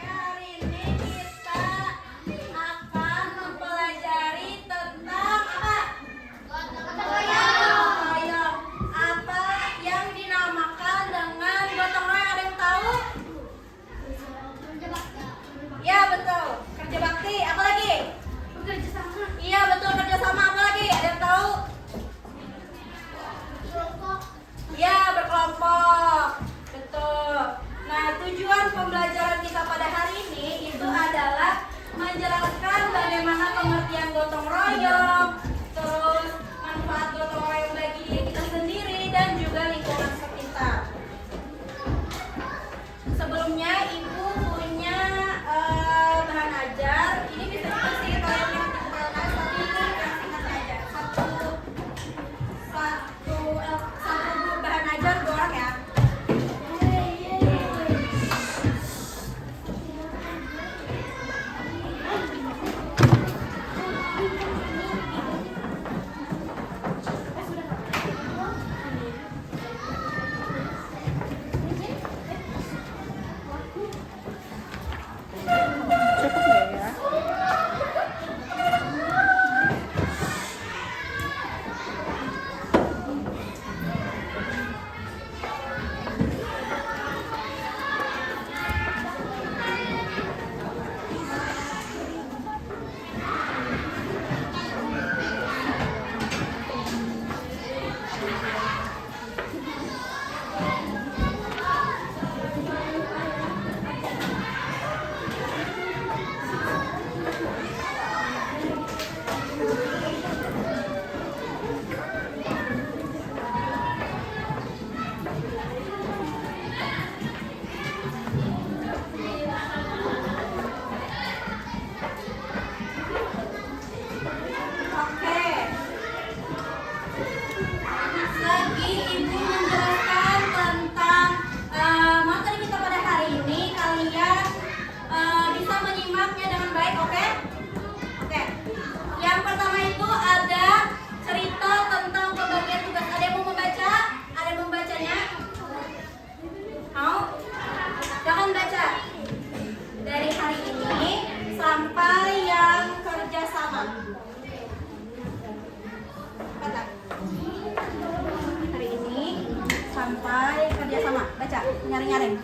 Hari ini kita akan mempelajari tentang apa? Gotong royong. Apa yang dinamakan dengan gotong royong? Ada yang tahu? Ya betul, kerja bakti. Apa lagi? Bekerja sama. Iya betul, kerja sama. Apa lagi? Ada yang tahu? Ya, berkelompok. Betul. Nah, tujuan pembelajaran kita pada hari ini itu adalah menjelaskan bagaimana pengertian gotong royong, terus manfaat gotong royong bagi diri kita sendiri dan juga lingkungan sekitar. Sebelumnya Ibu punya bahan ajar. Ini bisa dikasih kalau yang dikumpulkan, tapi ini yang singkat aja. Satu bahan ajar 2 orang ya. Lagi Ibu menjelaskan tentang materi kita pada hari ini. Kalian bisa menyimaknya dengan baik, oke? Oke. Yang pertama itu ada cerita tentang pembagian tugas. Ada yang mau membaca? Ada yang membacanya? Mau? Jangan baca. Dari hari ini sampai yang kerja sama. Baca. Hari ini sampai kerja sama. Baca, nyaring-nyaring.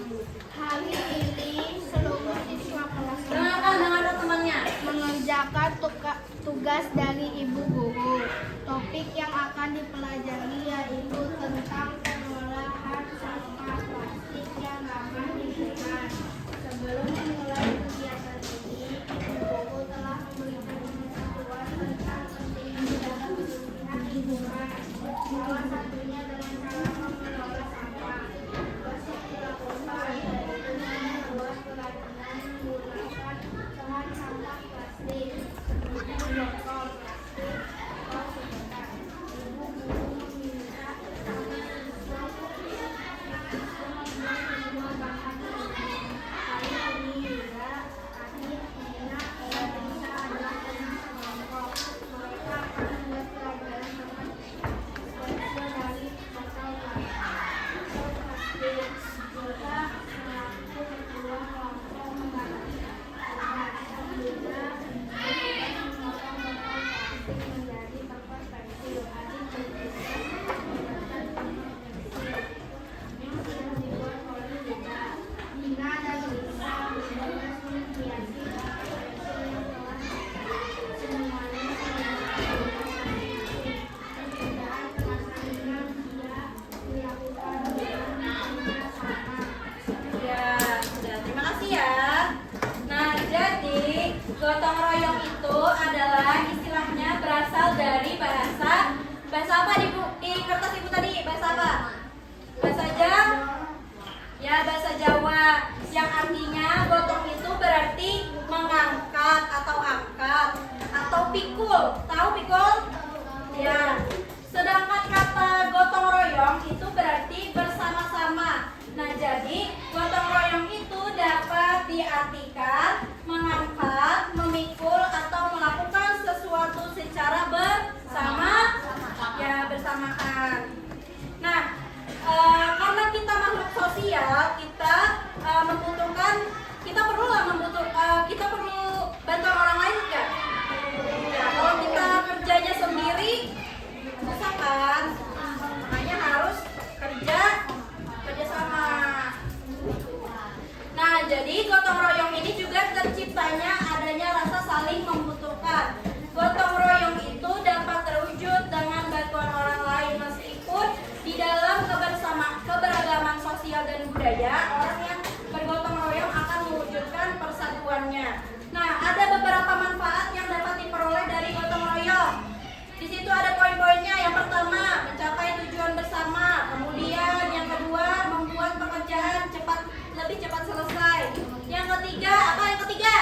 Hari ini seluruh siswa kelas Dengarkan temannya. mengerjakan tugas dari ibu guru. Topik yang akan dipelajari yaitu tentang pengolahan sampah plastik yang ramah lingkungan. Sebelum memulai kegiatan ini, ibu guru telah memberikan pengetahuan tentang pentingnya menjaga kebersihan lingkungan. Salah satunya dengan cara mengelola sampah. Tugas yang dilakukan yaitu membuat kerajinan menggunakan bahan sampah plastik seperti botol plastik atau sedotan. Ibu guru meminta sama siswa membuat semua bahan ini. Hari ini juga Adit, Nina, dan Risa adalah teman sekelompok. Mereka akan membuat pelajaran tentang siswa dari botol plastik. Juga selaku ketua kelompok membagi tugas juga memotong botol plastik menjadi kertas pensil. Adit bertugas membuatkan pensil yang sudah dibuat oleh Nina. Nina dan Risa bertugas menghiasi kertas pensil yang telah dibuat. Semuanya menggunakan masing-masing. Pekerjaan pemasangan dia dilakukan dengan sama. Ya, sudah. Terima kasih ya. Nah, jadi gotong royong itu adalah istilahnya berasal dari bahasa apa di kertas Ibu tadi? Bahasa apa? Bahasa Jawa. Ya, bahasa Jawa. Yang artinya gotong itu berarti mengangkat atau angkat atau pikul. Tahu pikul? Ya. Sedangkan kata gotong royong itu berarti bersama-sama. Nah, jadi gotong royong itu dapat diartikan mengangkat, memikul atau melakukan sesuatu secara bersama, ya bersamaan. Nah, karena kita makhluk sosial, kita membutuhkan jadi gotong royong ini juga terciptanya adanya rasa saling membutuhkan. Gotong royong itu dapat terwujud dengan bantuan orang lain meskipun di dalam keberagaman sosial dan budaya, orang yang bergotong royong akan mewujudkan persatuannya. Nah, ada beberapa manfaat yang dapat diperoleh dari gotong royong. Di situ ada poin-poinnya. Yang pertama, mencapai tujuan bersama. Kemudian yang kedua, membuat pekerjaan lebih cepat selesai. Yang ketiga, apa yang ketiga?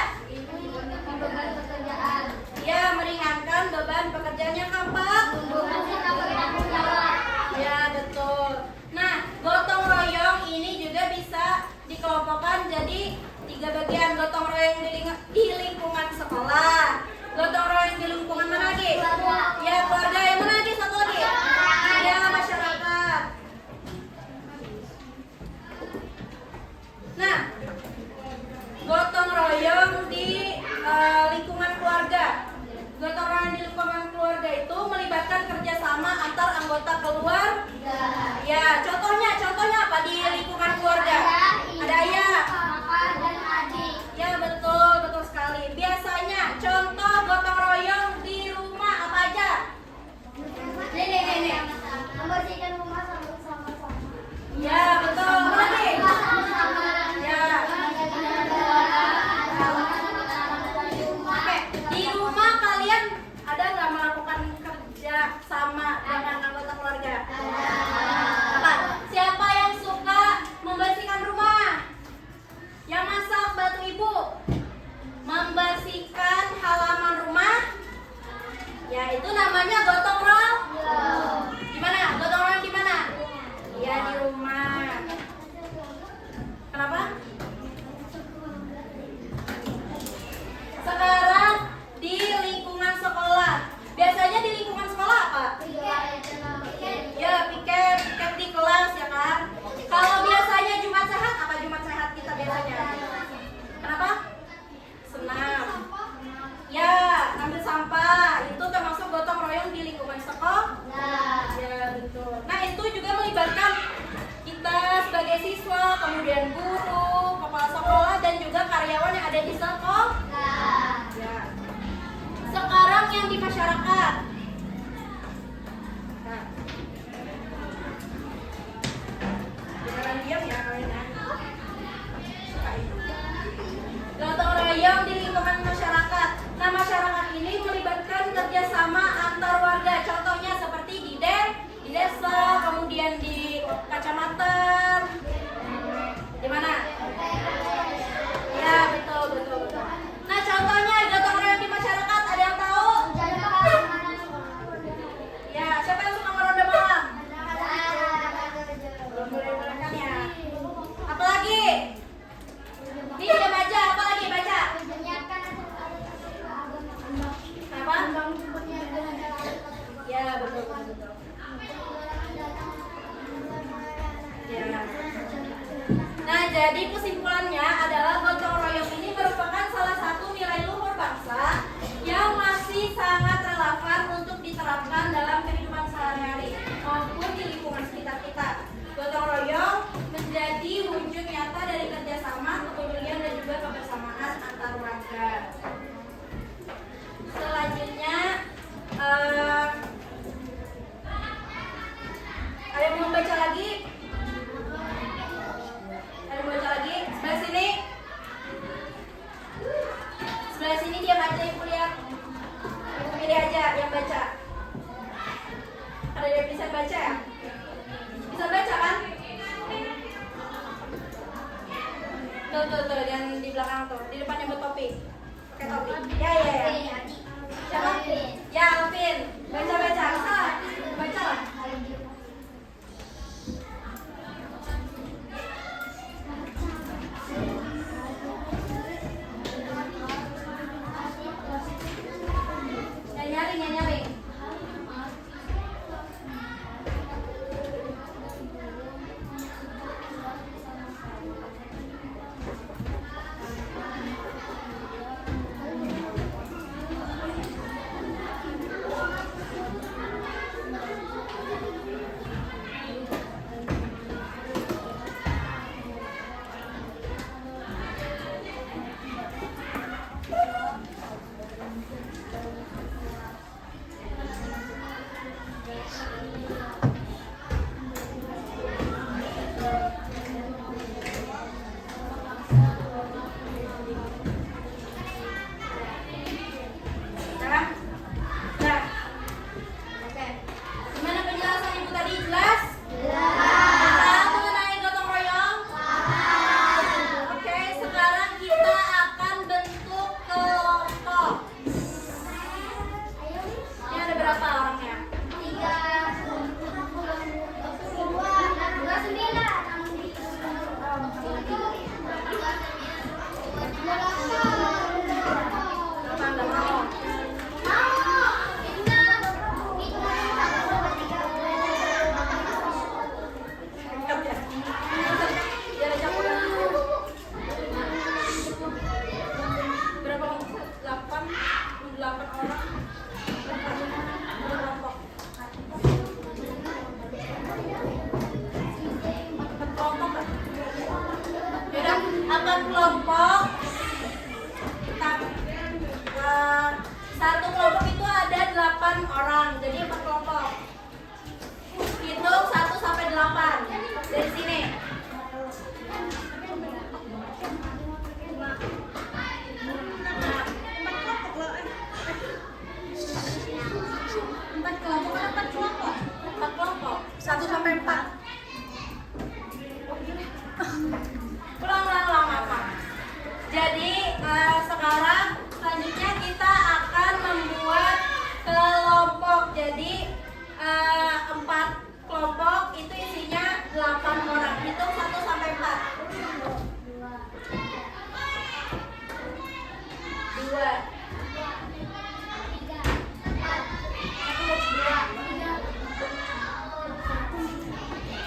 Beban pekerjaan. Ya, meringankan beban pekerjaan. Yang keempat, ya, betul. Nah, gotong royong ini juga bisa dikelompokkan jadi 3 bagian. Gotong royong di lingkungan sekolah, gotong royong di lingkungan mana lagi? Ya, keluarga. Yang mana lagi? Satu lagi? Ya, masyarakat. Nah, gotong royong di lingkungan keluarga. Gotong royong di lingkungan keluarga itu melibatkan kerjasama antar anggota keluarga. Ya, contohnya apa di lingkungan keluarga? Ada ayah, Kakak dan adik. ya, betul sekali. Biasanya contoh gotong royong di rumah apa aja? Nih. Membersihkan rumah sama-sama. Ya, betul. Apa lagi? Ya. Oke, di rumah kalian ada nggak melakukan kerja sama dengan anggota keluarga? Apa? Siapa yang suka membersihkan rumah? Yang masak bantu ibu. Membersihkan halaman rumah. Ya, itu namanya gotong royong. Di mana? Gotong royong di mana? Ya, di rumah. Kenapa? Sekarang di lingkungan sekolah. Biasanya di lingkungan sekolah apa? Ya, piket di kelas ya kan. Kalau biasanya Jumat Sehat, apa Jumat Sehat kita biasanya? Kenapa? Senam. Ya, ambil sampah. Itu termasuk gotong royong di lingkungan sekolah. Ya, betul. Nah, itu juga melibatkan kita sebagai siswa, kemudian guru, kepala sekolah, dan juga karyawan yang ada di sekolah. Ya. Sekarang yang di masyarakat. Nah. Jangan diam ya kalian ya. Gotong royong di lingkungan masyarakat. Nah, masyarakat ini melibatkan kerjasama antar warga. Contohnya seperti di desa, kemudian di kecamatan. Di mana? Ya, betul. Nah, contohnya gotong royong di masyarakat, ada yang tahu? Ya, siapa yang suka meronda malam? Belum boleh kan ya? Apalagi? Ini udah baca, apa lagi baca? Apa? Ya, betul. Ya. Nah, jadi kesimpulannya adalah gotong royong ini merupakan salah satu nilai luhur bangsa yang masih sangat relevan untuk diterapkan dalam kehidupan sehari-hari maupun di lingkungan sekitar kita. Gotong royong menjadi wujud nyata dari kerjasama, kepedulian, dan juga kebersamaan antar warga. Selanjutnya, ada yang mau baca lagi? Ada yang baca lagi? Sebelah sini. Sebelah sini dia baca, ibu lihat. Ibu pilih aja yang baca. Ada yang bisa baca ya? Bisa baca kan? Tuh, yang di belakang tuh, di depannya bertopi. Pakai topi. Ya. Siapa? Ya, Alvin. Baca. Baca lah. Nyaring. kelompok. Satu kelompok itu ada 8 orang, jadi 4 kelompok. Hitung 1 sampai 8 dari sini. Empat kelompok, 1 sampai 4. Ulang apa? Jadi sekarang selanjutnya kita akan membuat kelompok. Jadi 4 kelompok itu isinya 8 orang. Hitung 1 sampai 4. 2.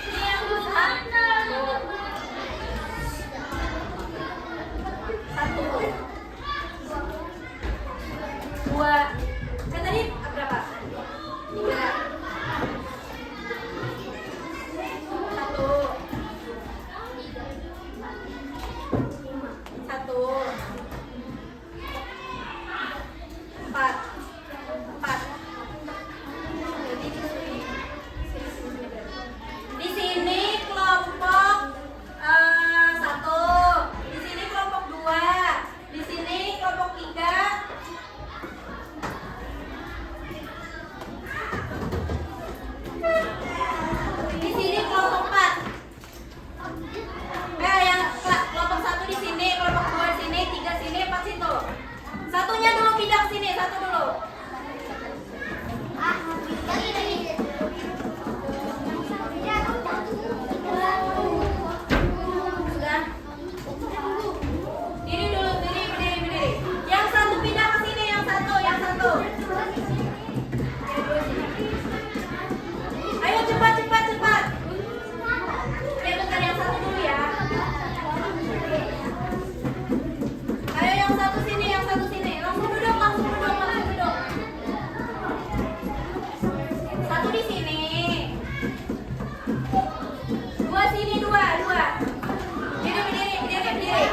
Ini yang susah. 1. 2. Kan tadi berapa? 3. 1. 4. Di sini kelompok 1. Di sini kelompok 2. Di sini kelompok 3. Di sini kelompok 4. Yang kelompok 1 di sini, kelompok 2 di sini, 3 sini, 4 situ. Satunya dulu pindah ke sini, satu dulu. Sudah. Diri dulu, berdiri. Yang satu pindah ke sini, yang satu. Ayo cepat. Bentar, yang satu dulu ya. Ayo yang satu sini. Langsung duduk. Satu di sini. 2 sini, 2. Berdiri.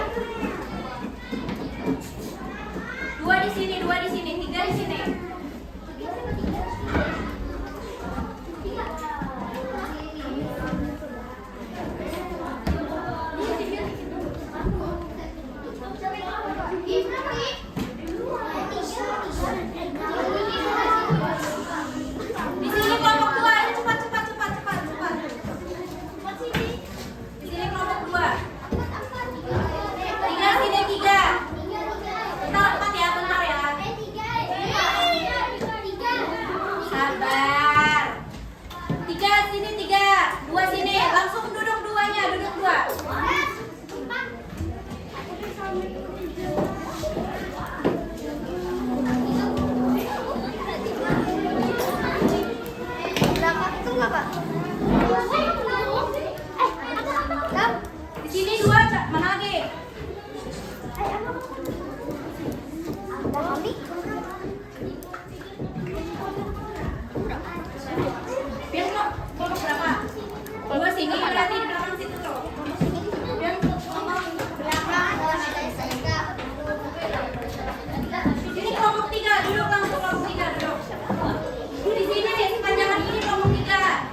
2 di sini, 3 di sini. Di sini kelompok 2, ayo cepat. Di sini kelompok 2. 3 sini, 3. Bentar ya. Sabar. 3 sini, 3. 2 sini. Langsung duduk 2-nya, duduk 2. Di sini 2, mana lagi? Biar kelompok berapa? 2 sini, berarti di belakang situ tuh. Biar kelompok belakang. Ini kelompok 3, duduk langsung kelompok 3, duduk. Di sini nih, sepanjangan ini kelompok 3.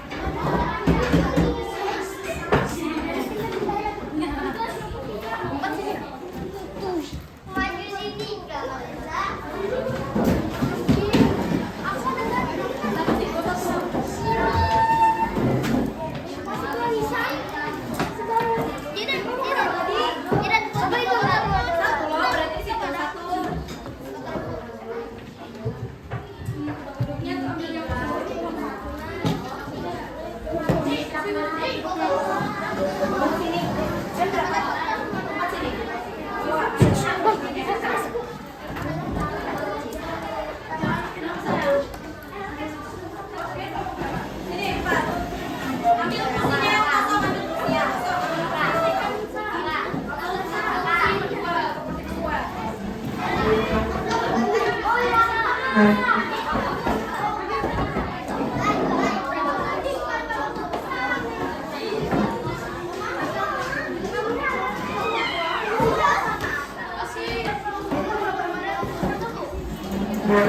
Sudah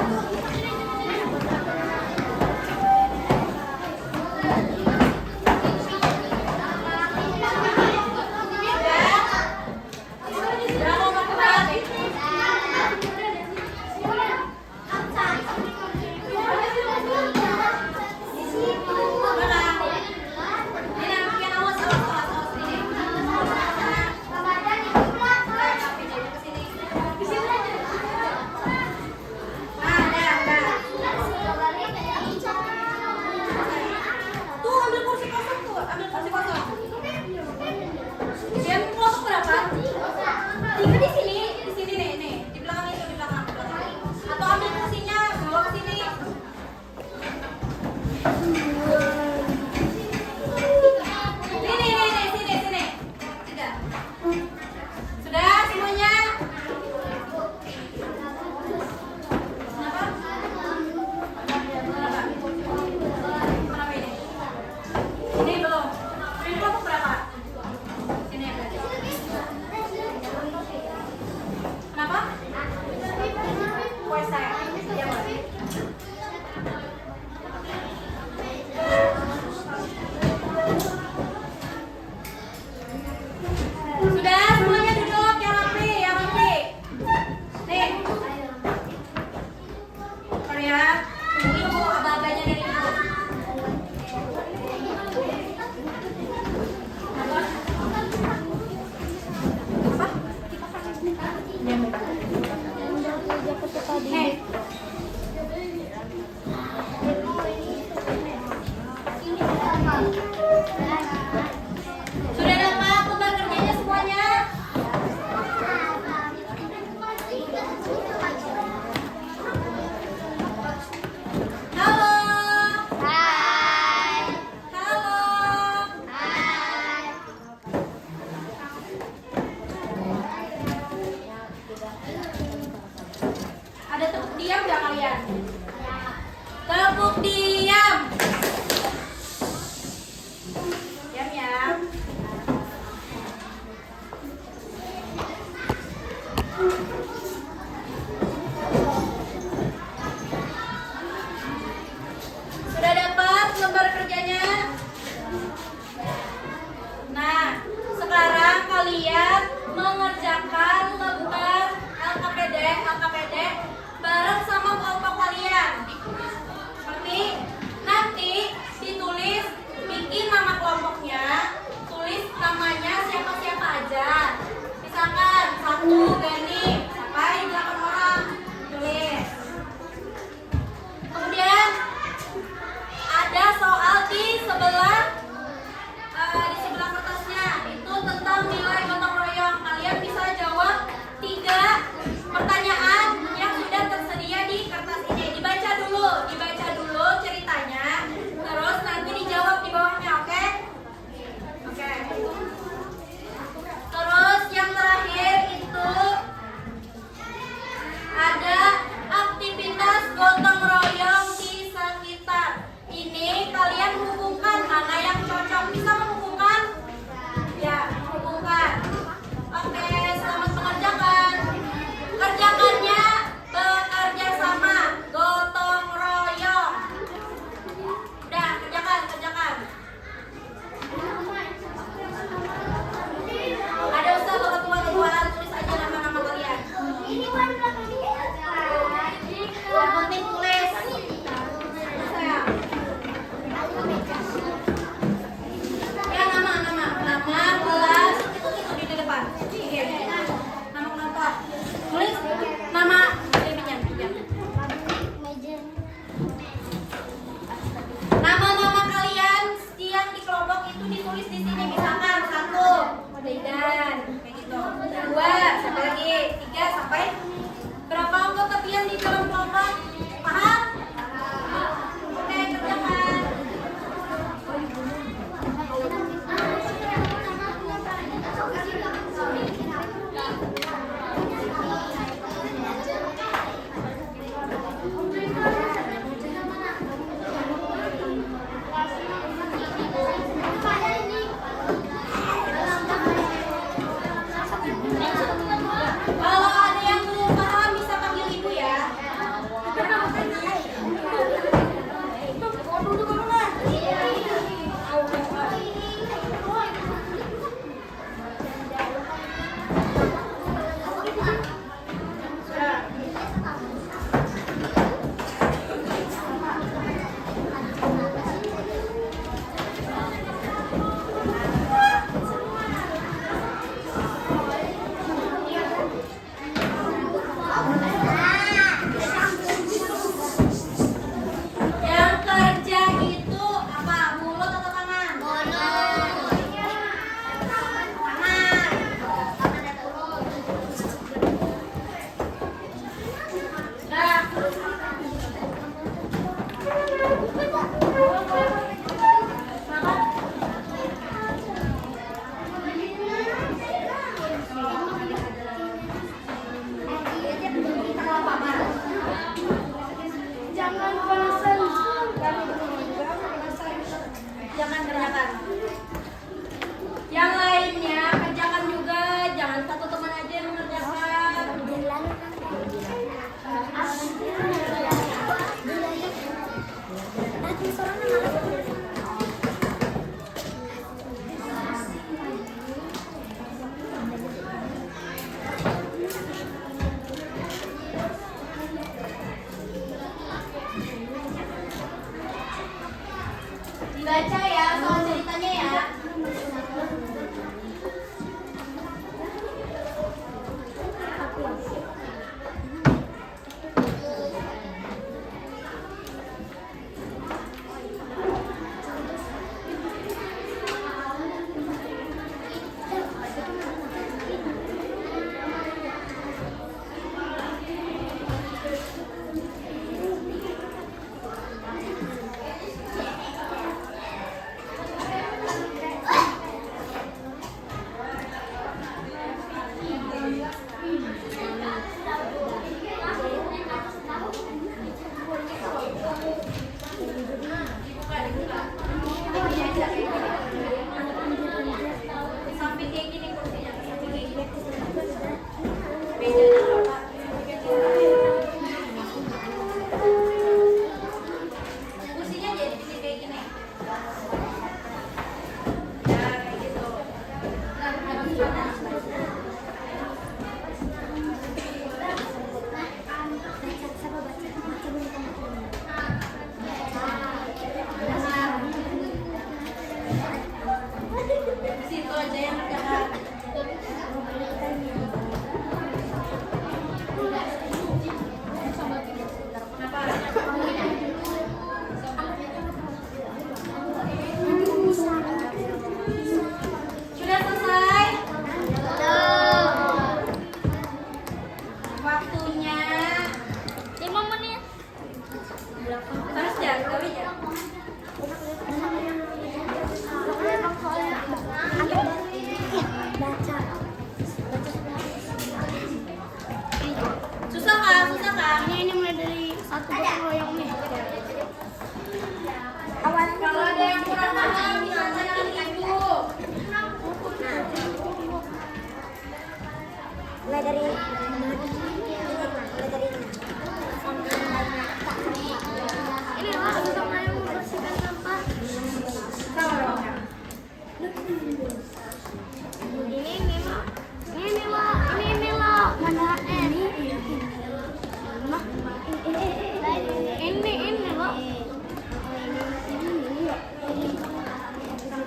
mau berdebat? Tuh ambil kursi kosong tuh, ambil kursi kosong. Yang kelompok berapa? 3 di sini nih, di belakang itu, di belakang. Atau ambil kursinya, bawa ke sini. Sini. Tidak. Sudah semuanya? Kenapa? Kenapa ini? Ini belum. Ini kelompok berapa? Sini ya, belajar. Kenapa? Puasa ya? Iya, boleh. Sudah, semuanya duduk, yang rapi. Nih. Korea, tunggu abang-abangnya dari ibu. Nih. Sudah dapat lembar kerjanya semuanya? Halo. Hai. Halo. Hai. Ada tepuk diam nggak kalian? Tepuk diam. Diam ya. Sudah dapat lembar kerjanya? Nah, sekarang kalian mengerjakan lembar LKPD bareng sama kelompok kalian. Nanti ditulis, bikin nama kelompoknya, tulis namanya siapa-siapa aja. Misalkan 1 Gani, Bedanya apa, Pak? Fungsinya jadi bikin kayak gini. Ya, kayak gitu. Nah, harus panas. Di situ aja yang terdekat. Kenapa? Sudah selesai? Waktunya 5 menit. harus jaga ya. Susah kan? Susah kan? Ini mulai dari satu gotong royong nih. Kalau ada yang kurang paham bisa tanya ibu. Mulai dari Ini lah sama yang membersihkan sampah. Sama dong. Ini lah. Ini lah. Mana ini? Ini loh.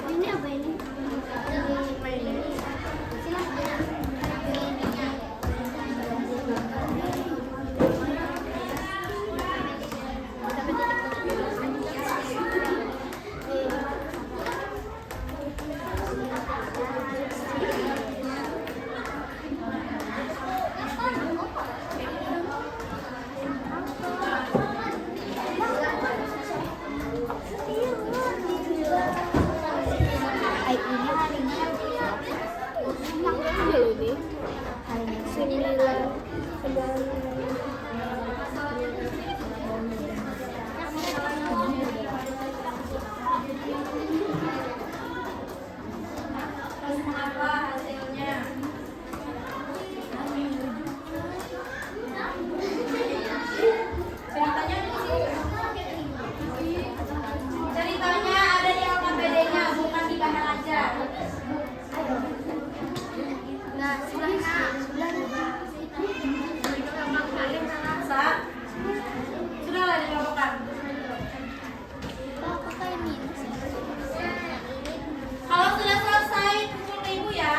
Ini apa ini? Apa hasilnya? Ceritanya di sini. Ceritanya ada di LKPD-nya, bukan di bahan ajar. Nah, sebelah Sa? Sudah lah dikelompokkan. Kalau sudah selesai, kumpul ke ibu ya.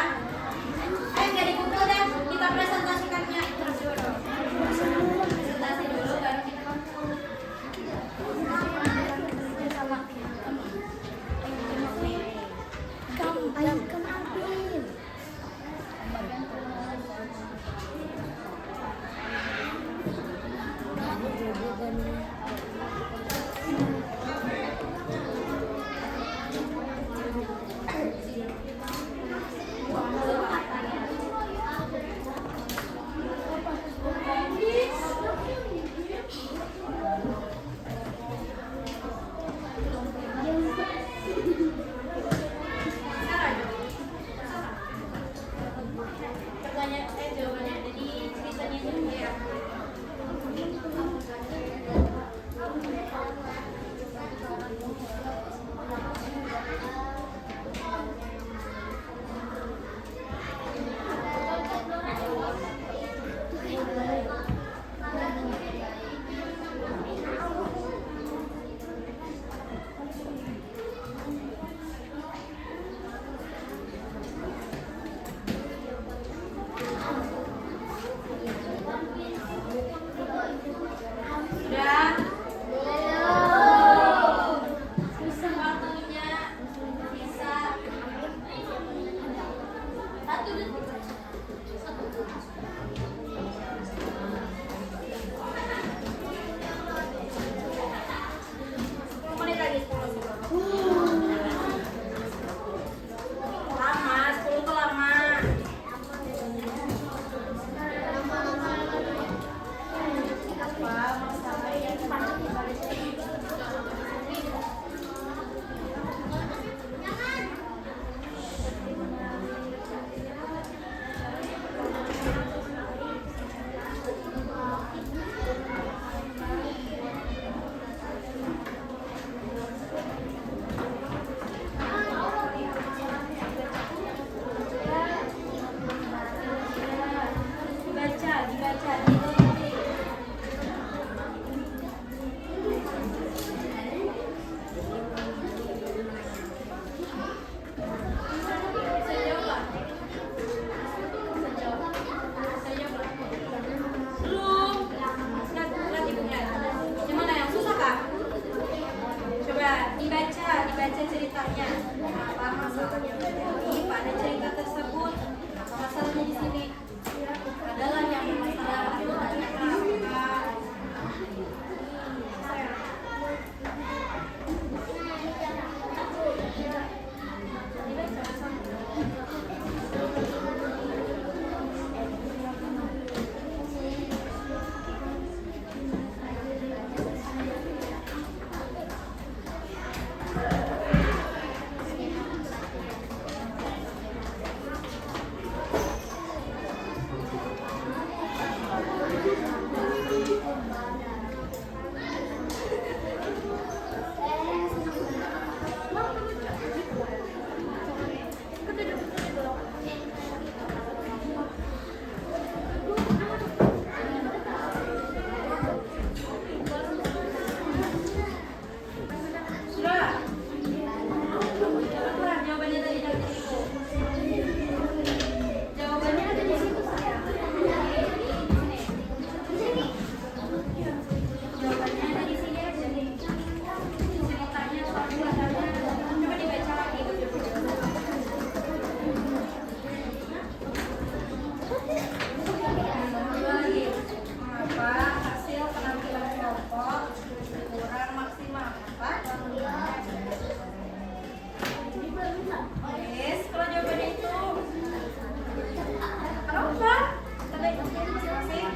masing-masing.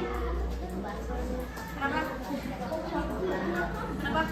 Kenapa? Kenapa?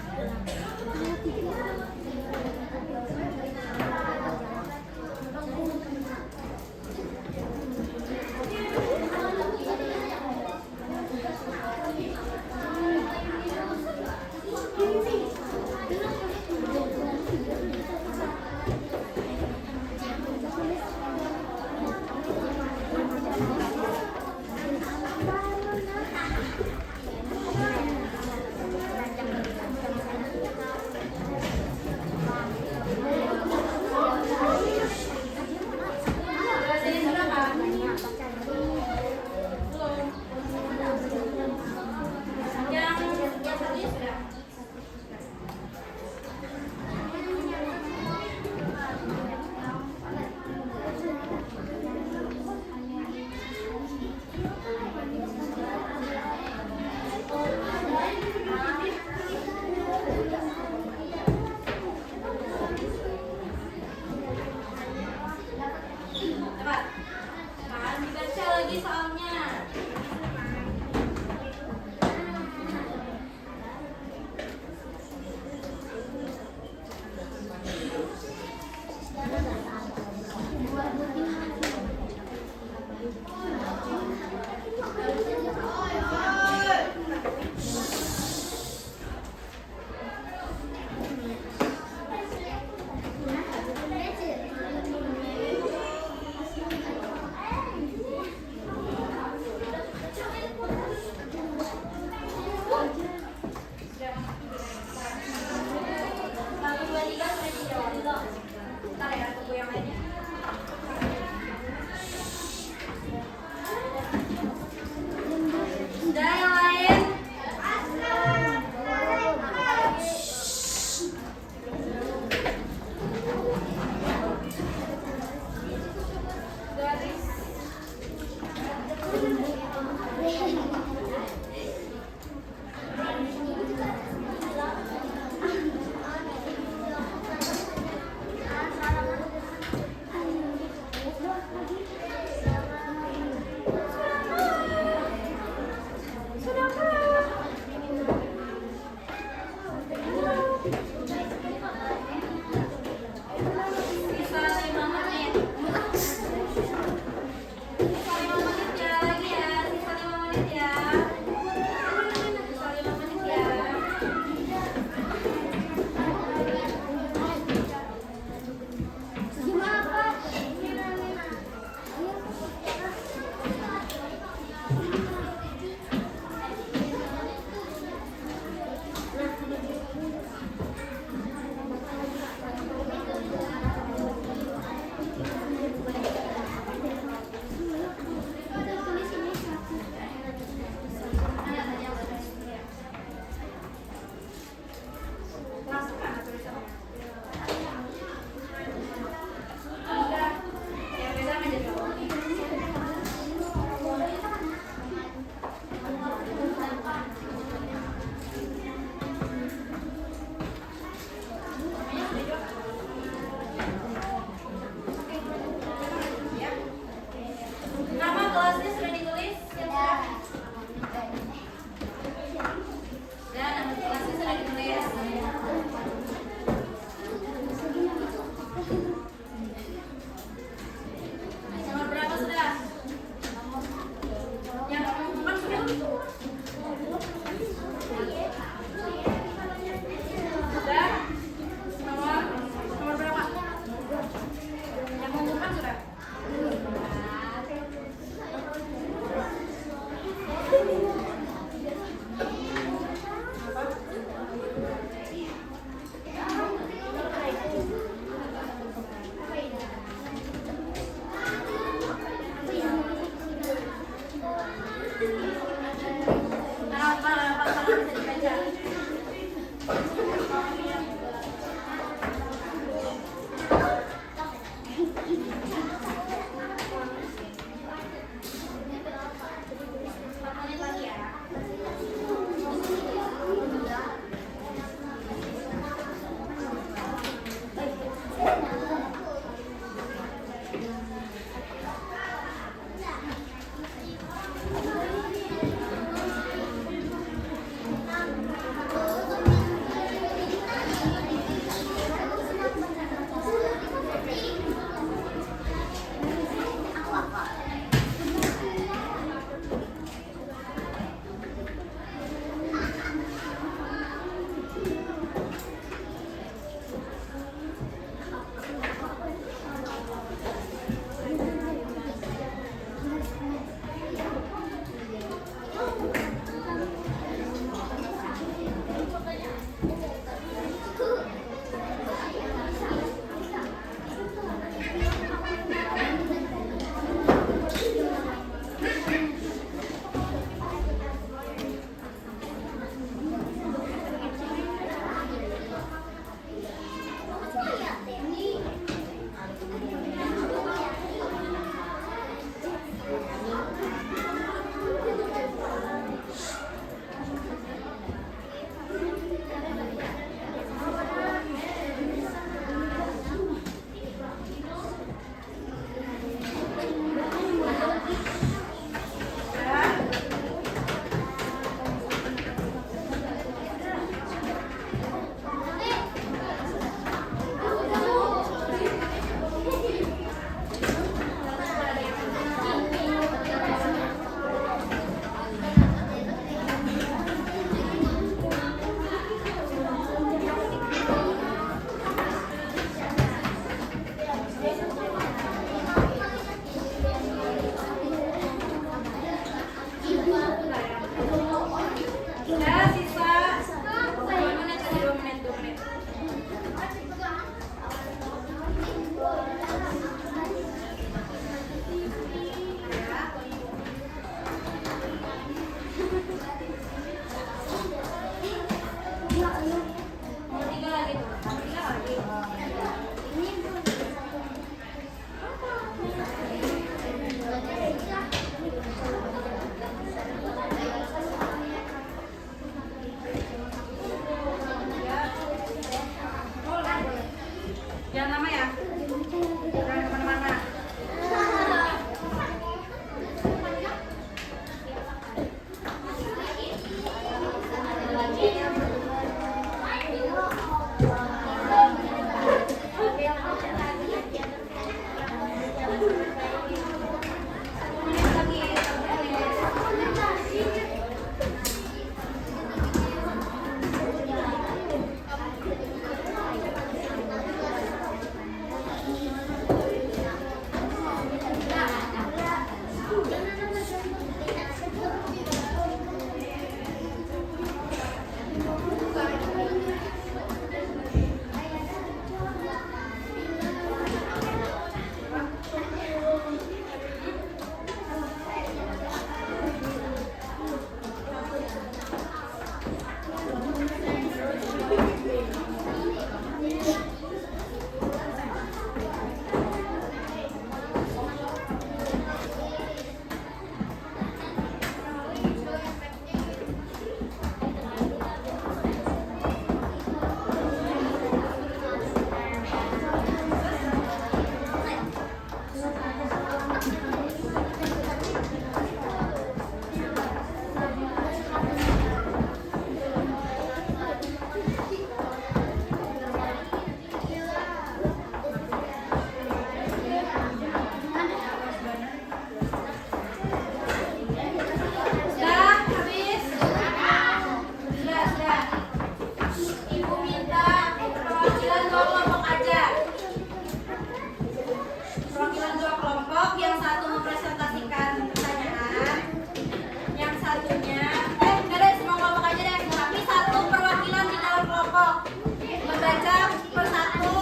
satunya, nggak deh, semua kelompok aja deh. Tapi satu perwakilan di dalam kelompok membaca persatu,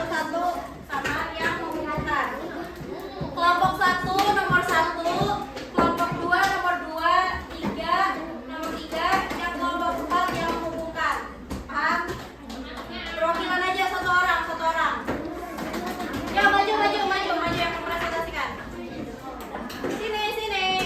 satu sama yang mengumpulkan. Kelompok 1 nomor 1, kelompok 2 nomor 2, 3 nomor 3, yang kelompok 4 yang mengumpulkan. Paham? Perwakilan aja satu orang. Ya maju yang mempresentasikan. Sini.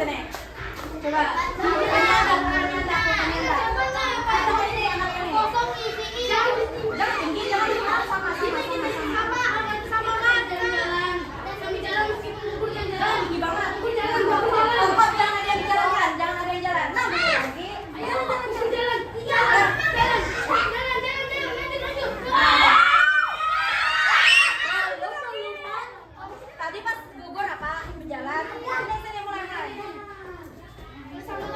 sini. Coba. Pokoknya ada pokoknya ada. Kosong isi. Jangan tinggi, jangan sama. Kami jalan meskipun gugur yang Jangan tinggi banget. Tempat jangan ada yang jalan. Jangan ada yang jalan. Nah, lagi. Ayo jalan. Tadi pas gugur apa? Berjalan. Mulai. Sama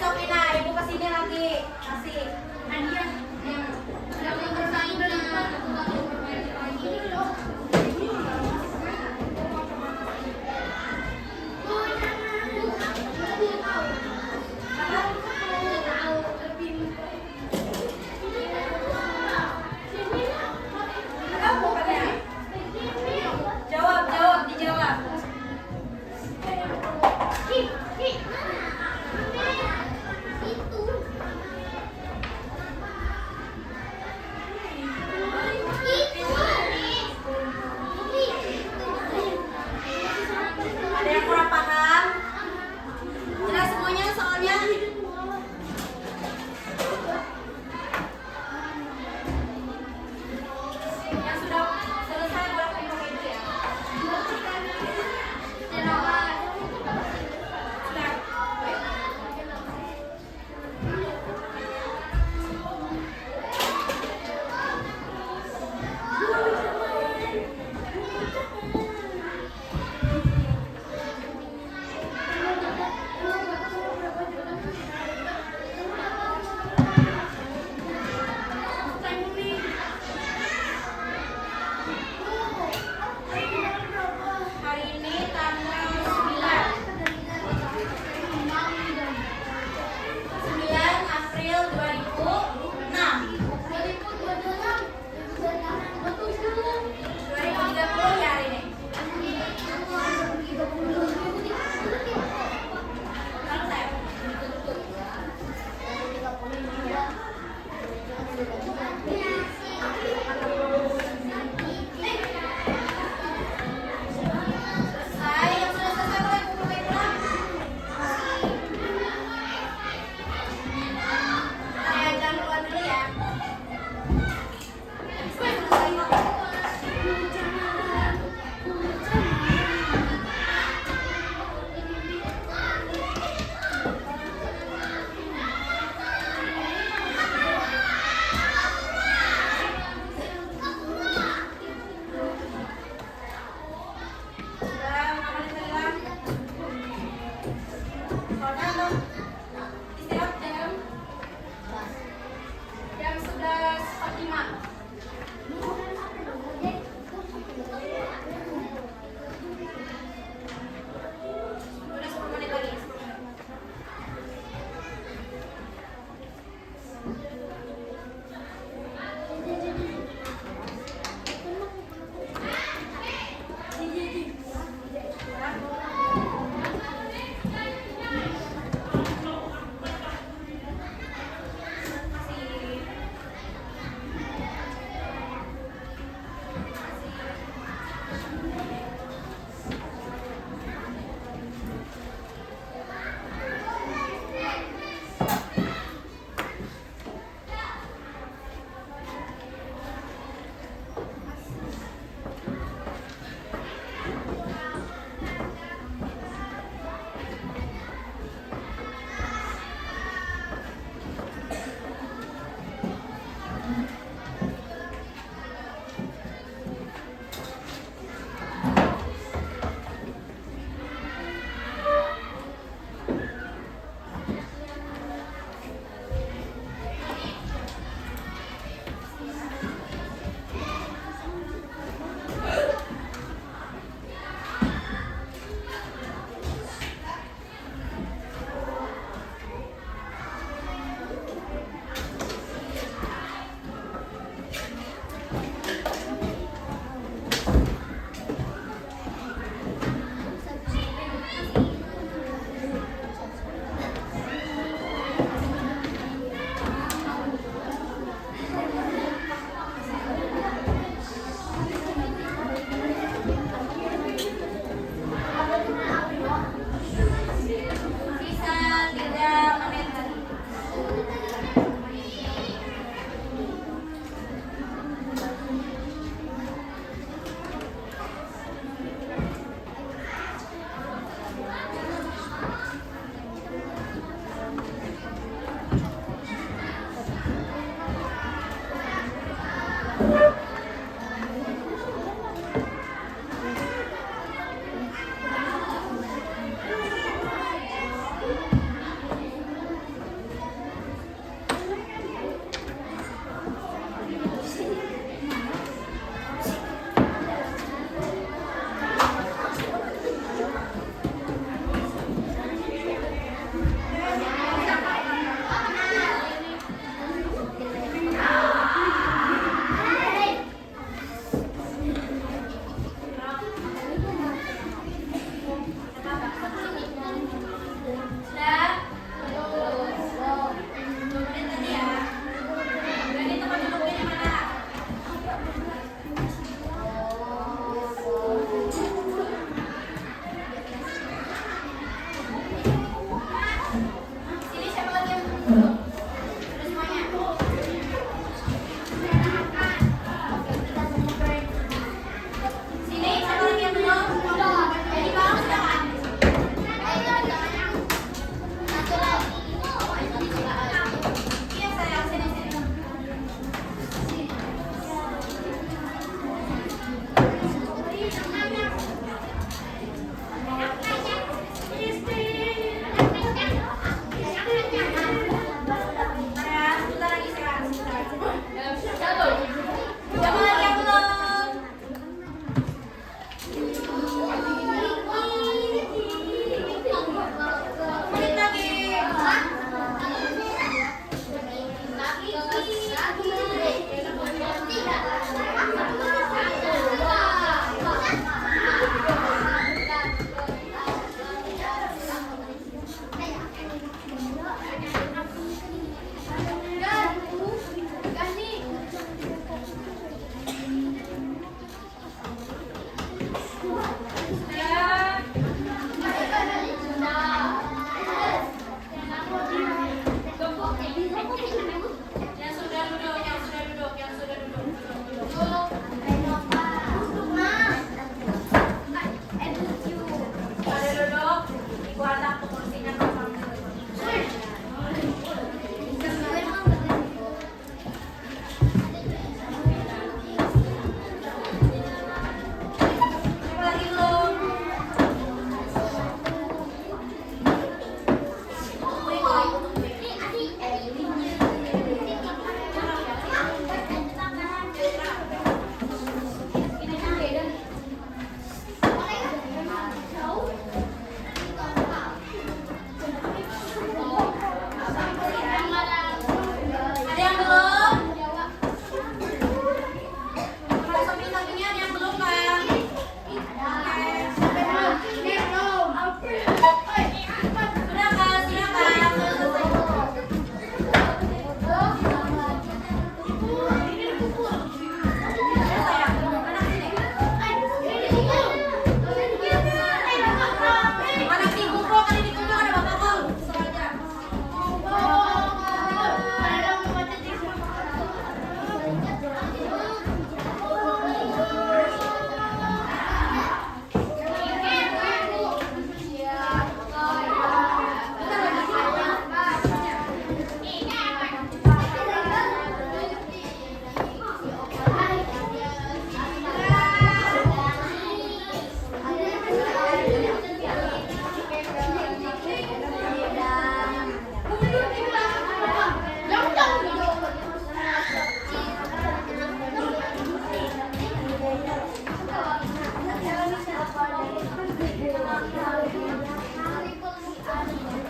besok Ina, ibu kesini lagi kasih hadiah. Jawab, jawab, dijawab.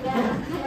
Ya.